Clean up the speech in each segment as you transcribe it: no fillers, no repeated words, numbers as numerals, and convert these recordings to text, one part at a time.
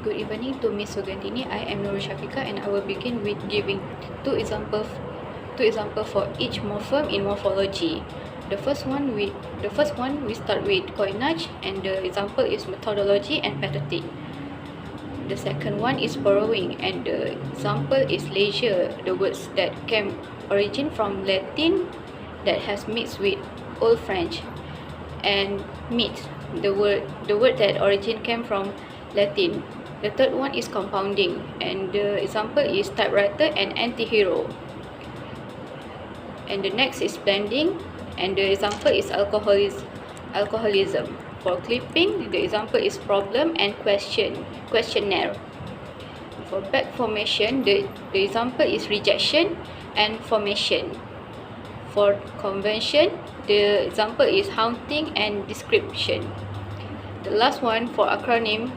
Good evening to Miss Sugandini. I am Nur Shafika and I will begin with giving two examples for each morpheme in morphology. The first one we start with coinage, and the example is methodology and pathetic. The second one is borrowing, and the example is leisure, the words that came origin from Latin that has mixed with Old French, and meet, the word that origin came from Latin. The third one is compounding, and the example is typewriter and anti-hero. And the next is blending, and the example is alcoholism. For clipping, the example is problem and questionnaire. For back formation, the example is rejection and formation. For convention, the example is haunting and description. The last one for acronym,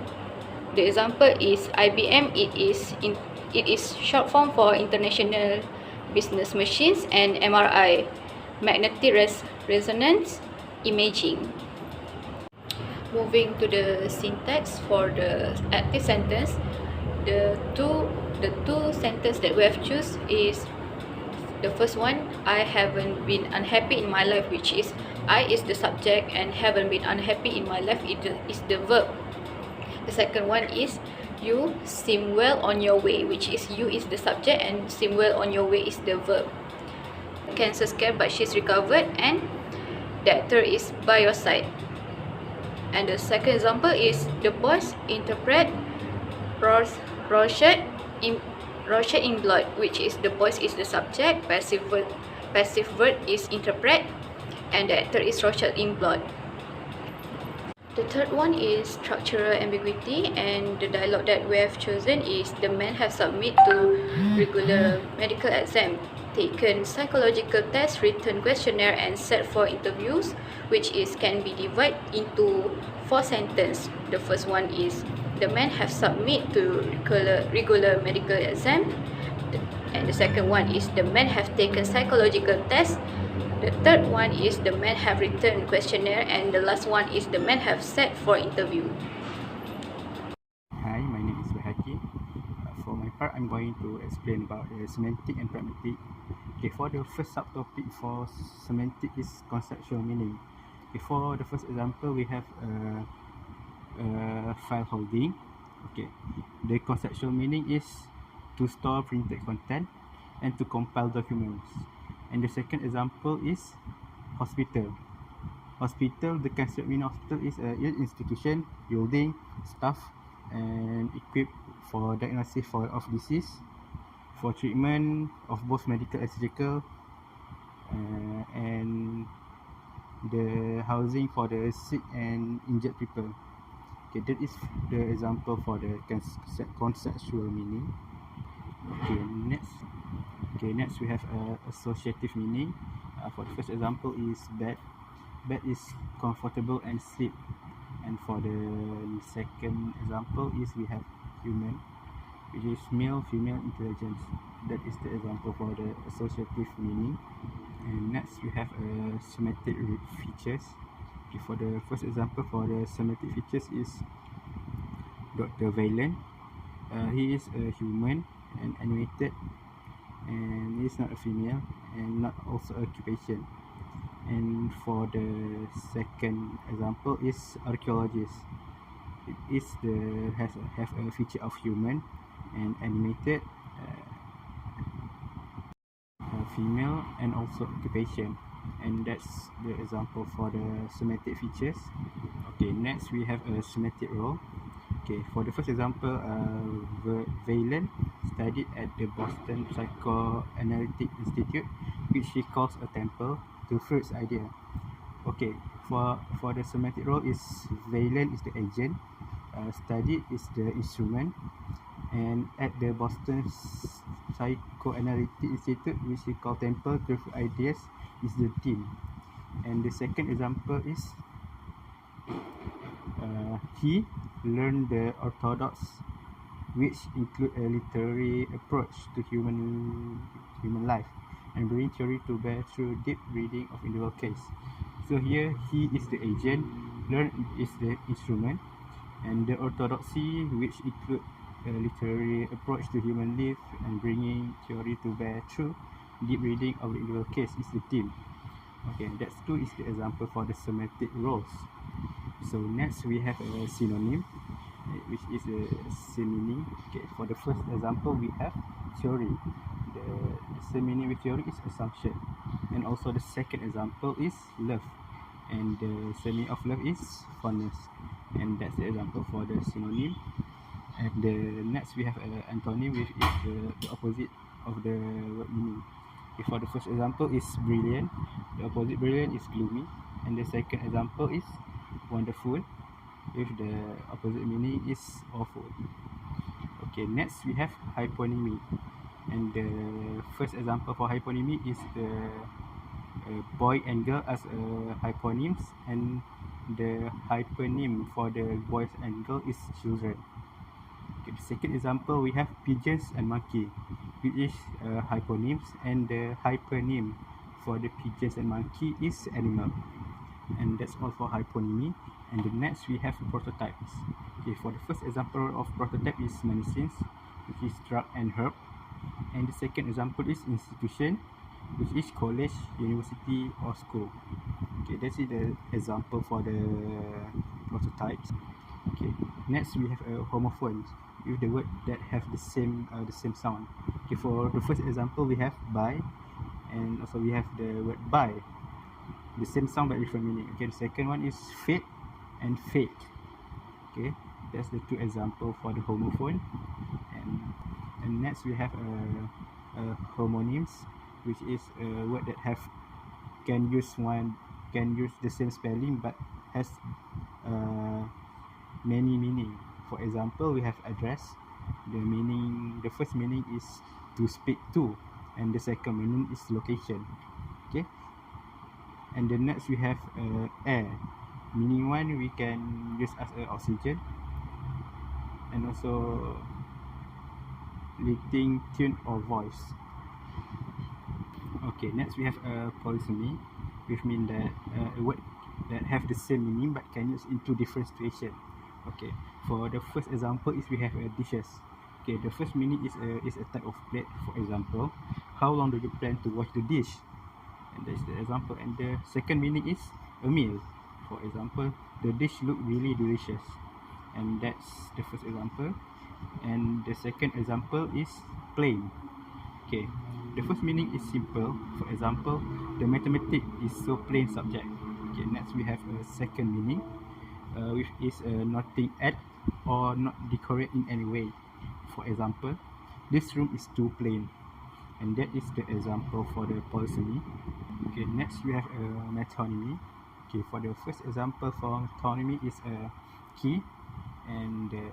the example is IBM. It is short form for International Business Machines, and MRI, magnetic resonance imaging. Moving to the syntax for the active sentence, the two sentences that we have choose is the first one, I haven't been unhappy in my life, which is I is the subject and haven't been unhappy in my life is the verb. The second one is you seem well on your way, which is you is the subject and seem well on your way is the verb. Cancer scare but she's recovered, and the actor is by your side. And the second example is the boys interpret Rorschach in blood, which is the boys is the subject, passive verb is interpret, and the actor is Rorschach in blood. The third one is structural ambiguity, and the dialogue that we have chosen is the men have submitted to regular medical exam, taken psychological test, written questionnaire, and set for interviews, which is can be divided into 4 sentences. The first one is the men have submitted to regular medical exam, and the second one is the men have taken psychological test. The third one is the men have written questionnaire, and the last one is the men have set for interview. Hi, my name is Bahaki. For my part, I'm going to explain about semantic and pragmatic. Okay, for the first subtopic for semantic is conceptual meaning. Okay, for the first example, we have file holding. Okay, the conceptual meaning is to store printed content and to compile documents. And the second example is hospital. Hospital, the concept meaning hospital is an institution, building, staff, and equipped for diagnosis of disease, for treatment of both medical and surgical, and the housing for the sick and injured people. Okay, that is the example for the conceptual meaning. Okay, next we have associative meaning. For the first example is bed. Bed is comfortable and sleep. And for the second example is we have human, which is male, female, intelligence. That is the example for the associative meaning. And next we have semantic features. Okay, for the first example for the semantic features is Dr. Valen. He is a human and animated, and he is not a female and not also occupation. And for the second example is archaeologist. It is have a feature of human and animated, female, and also occupation. And that's the example for the semantic features. Okay, next we have a semantic role. Okay, for the first example, Valen studied at the Boston Psychoanalytic Institute, which he calls a temple to Freud's idea. Okay, for the semantic role is Valen is the agent, studied is the instrument, and at the Boston Psychoanalytic Institute, which he called temple to Freud's ideas, is the team. And the second example is he learned the orthodox, which include a literary approach to human life and bring theory to bear through deep reading of individual case. So here he is the agent, learn is the instrument, And the orthodoxy, which include a literary approach to human life and bringing theory to bear through deep reading of the individual case, is the theme. Okay, that's two is the example for the semantic roles. So next we have a synonym, which is a same meaning. Okay, for the first example we have theory. The same meaning with theory is assumption. And also the second example is love. And the same meaning of love is fondness. And that's the example for the synonym. And the next we have an antonym, which is the opposite of the word meaning. Okay, for the first example is brilliant. The opposite brilliant is gloomy. And the second example is wonderful, with the opposite meaning is awful. Okay, next we have hyponymy. And the first example for hyponymy is the boy and girl as hyponyms, and the hyponym for the boys and girl is children. Okay, the second example we have pigeons and monkey, which is hyponyms, and the hyponym for the pigeons and monkey is animal. And that's all for hyponymy. And the next we have prototypes. Okay, for the first example of prototype is medicines, which is drug and herb. And the second example is institution, which is college, university, or school. Okay, that's it, the example for the prototypes. Okay, next we have a homophone, with the word that have the same sound. Okay, for the first example we have buy, and also we have the word buy, the same sound but different meaning. Okay, the second one is fate and fate. Okay, that's the two example for the homophone. And next we have homonyms, which is a word that can use the same spelling but has many meaning. For example, we have address. The first meaning is to speak to, and the second meaning is location. Okay, and the next we have air. Meaning one we can use as oxygen, and also lifting, tune, or voice. Okay, next we have polysemy, which means that a word that have the same meaning but can use in two different situations. Okay, for the first example is we have dishes. Okay, the first meaning is a type of plate. For example, how long do you plan to wash the dish? And that's the example. And the second meaning is a meal. For example, the dish look really delicious. And that's the first example. And the second example is plain. Okay, the first meaning is simple. For example, the mathematics is so plain subject. Okay, next we have a second meaning, which is nothing add or not decorate in any way. For example, this room is too plain. And that is the example for the polysemy. Okay, next we have a metonymy. Okay, for the first example for metonymy is a key, and the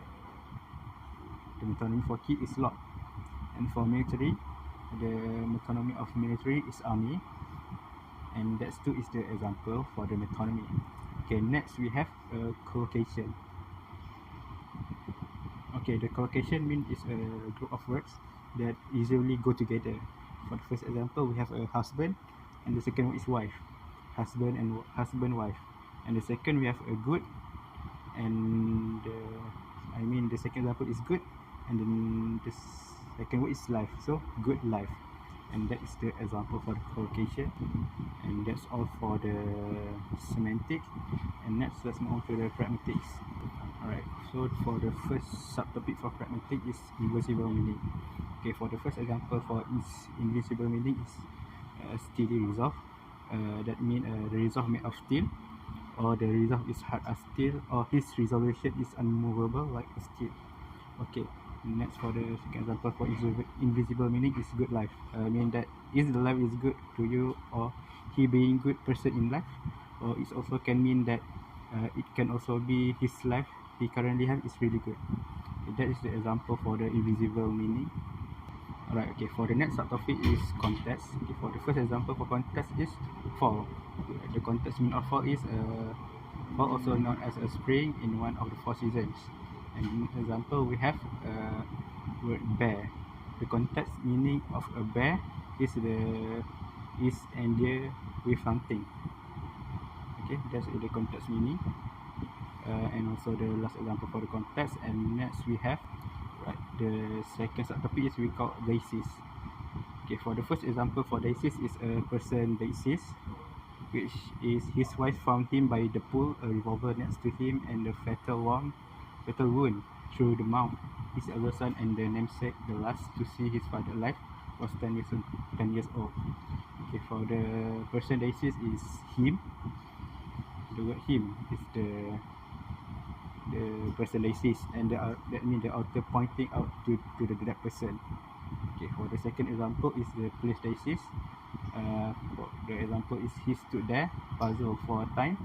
metonymy for key is lock. And for military, the metonymy of military is army, and that's two is the example for the metonymy. Okay, next we have a collocation. Okay, the collocation means is a group of words that usually go together. For the first example, we have a husband, and the second one is wife. Husband and husband, wife. And the second we have a good, and the second example is good, and then the second word is life. So good life, and that is the example for the collocation. And that's all for the semantic. And next, let's move on to the pragmatics. Alright, so for the first subtopic for pragmatic is invisible meaning. Okay, for the first example for invisible meaning is steely resolve. That means the resolve made of steel, or the resolve is hard as steel, or his resolution is unmovable like a steel. Okay, next for the second example for invisible meaning is good life. Mean that is the life is good to you, or he being good person in life, or it also can mean that it can also be his life he currently have is really good. Okay, that is the example for the invisible meaning. Alright, okay, for the next subtopic is context. Okay, for the first example for context is fall. Okay, the context meaning of fall is fall, also known as a spring in one of the four seasons. And example we have word bear. The context meaning of a bear is engaged with something. Okay, that's the context meaning. and also the last example for the context. And next we have the second subtopic is we call basis. Okay, for the first example for basis is a person basis, which is his wife found him by the pool, a revolver next to him, and a fatal wound through the mouth. His elder son and the namesake, the last to see his father alive, was 10 years old. Okay, for the person basis is him. The word him is the person basis, and that means the author pointing out to that person. Okay, for the second example is the place basis. For the example is he stood there, puzzled for a time,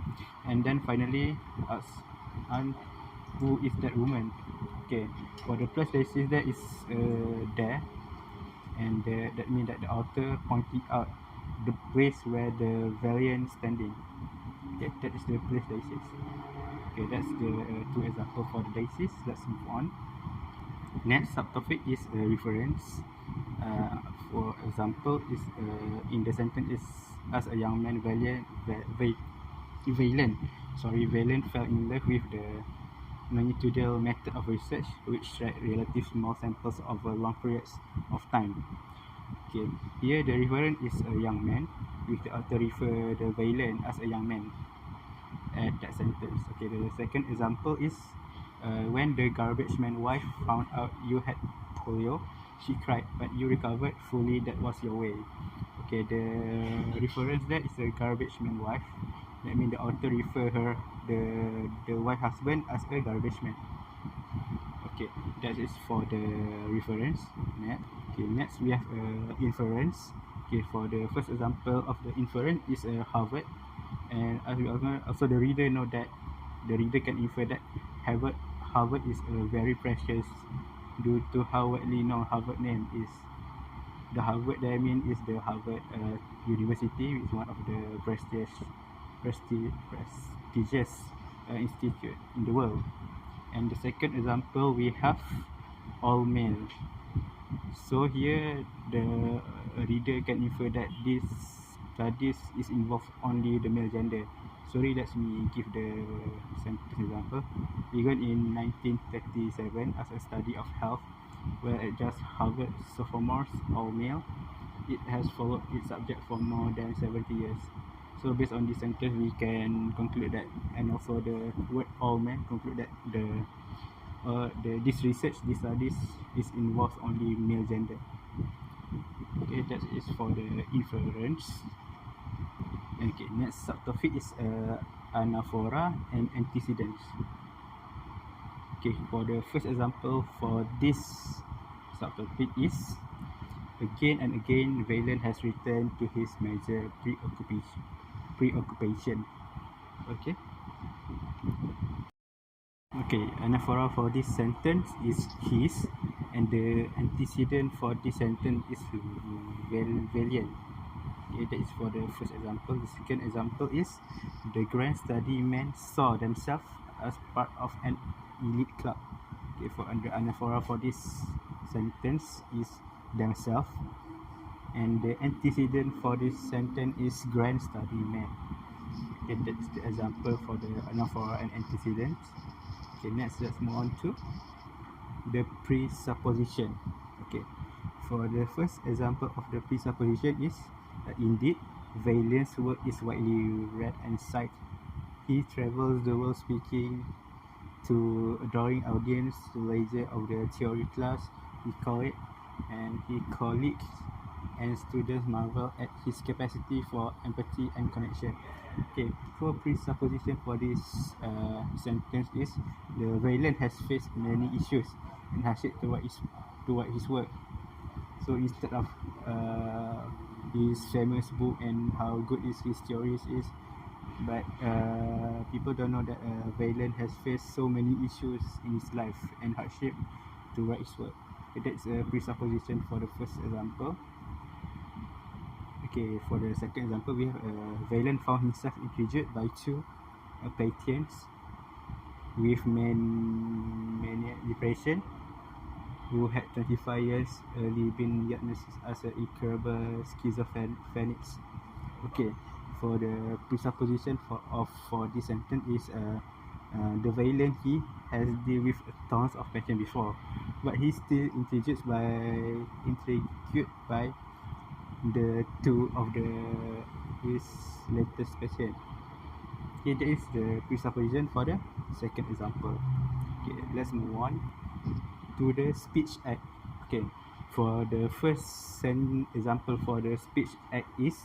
and then finally asked, "And who is that woman?" Okay, for the place basis there is there, and that means that the author pointing out the place where the variant standing. Okay, that is the place basis. Okay, that's the two examples for the basis. Let's move on. Next subtopic is reference. For example, is in the sentence is as a young man Valiant fell in love with the longitudinal method of research, which track relative small samples over long periods of time. Okay, here the referent is a young man, with the author refer the Valiant as a young man at that sentence. Okay, the second example is when the garbage man wife found out you had polio, she cried, but you recovered fully. That was your way. Okay, the reference there is the garbage man wife. That means the author refer her, the wife husband, as a garbage man. Okay, that is for the reference. Next we have inference. Okay, for the first example of the inference is Harvard, and as we all know, also the reader know that the reader can infer that Harvard is very precious due to how widely known Harvard name is. The Harvard that I mean is the Harvard University, which is one of the prestigious institute in the world. And the second example we have all male. So here the reader can infer that this studies is involved only the male gender. Sorry, let me give the sentence example. Begun in 1937 as a study of health, where at just Harvard sophomores, all male, it has followed its subject for more than 70 years. So based on this sentence, we can conclude that, and also the word all men, conclude that this research, this studies is involves only male gender. Okay, that is for the inference. Okay, next subtopic is anaphora and antecedents. Okay, for the first example for this subtopic is again and again Valen has returned to his major preoccupation. Okay. Okay, anaphora for this sentence is his, and the antecedent for this sentence is Valiant. Okay, that is for the first example. The second example is the grand study men saw themselves as part of an elite club. Okay, for the anaphora for this sentence is themselves, and the antecedent for this sentence is grand study men. Okay, that's the example for the anaphora and antecedent. Okay, next let's move on to the presupposition. Okay, for the first example of the presupposition is indeed, Valiant's work is widely read and cited. He travels the world speaking to adoring audience, to leisure of the theory class, he call it, and his colleagues and students marvel at his capacity for empathy and connection. Okay, for presupposition for this sentence is the Valiant has faced many issues and hardship toward his work. So instead of his famous book and how good his theories is, but people don't know that Valen has faced so many issues in his life and hardship to write his work. Okay, that's a presupposition for the first example. Okay, for the second example, we have Valen found himself intrigued by two patients with mania depression who had 25 years early been diagnosed as an incurable schizophrenics. Okay, for the presupposition for this sentence is The violin he has dealt with tons of pattern before, but he's still intrigued by the two of the his latest pattern. Okay, that is the presupposition for the second example. Okay, let's move on to the speech act. Okay, for the first example for the speech act is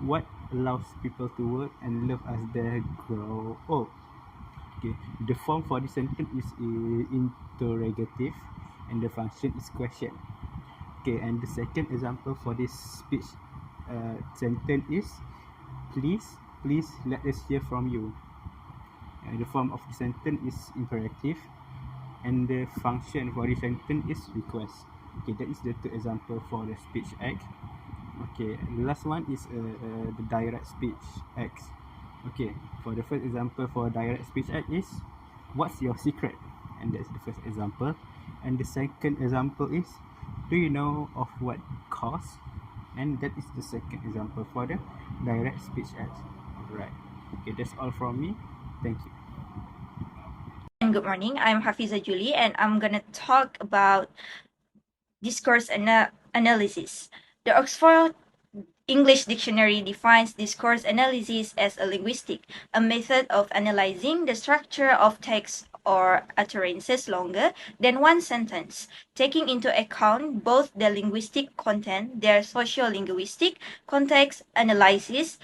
what allows people to work and live as they grow old. Okay, the form for the sentence is interrogative and the function is question. Okay, and the second example for this speech sentence is please let us hear from you. The form of the sentence is imperative and the function for the sentence is request. Okay, that is the two example for the speech act. Okay, the last one is the direct speech acts. Okay, for the first example for direct speech act is what's your secret, and that's the first example. And the second example is do you know of what cause, and that is the second example for the direct speech act. Alright, okay, that's all from me. Thank you. And good morning. I'm Hafiza Julie, and I'm gonna talk about discourse analysis. The Oxford English Dictionary defines discourse analysis as a linguistic, a method of analyzing the structure of text or utterances longer than one sentence, taking into account both the linguistic content, their sociolinguistic context analysis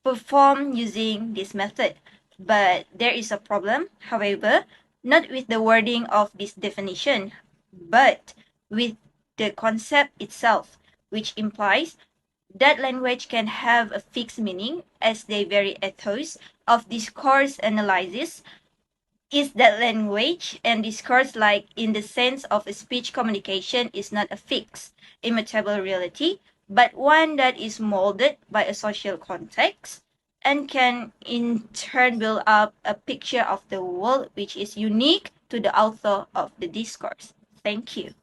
performed using this method. But there is a problem, however, not with the wording of this definition, but with the concept itself, which implies that language can have a fixed meaning as the very ethos of discourse analysis is that language and discourse, like in the sense of a speech communication, is not a fixed, immutable reality, but one that is molded by a social context and can in turn build up a picture of the world which is unique to the author of the discourse. Thank you.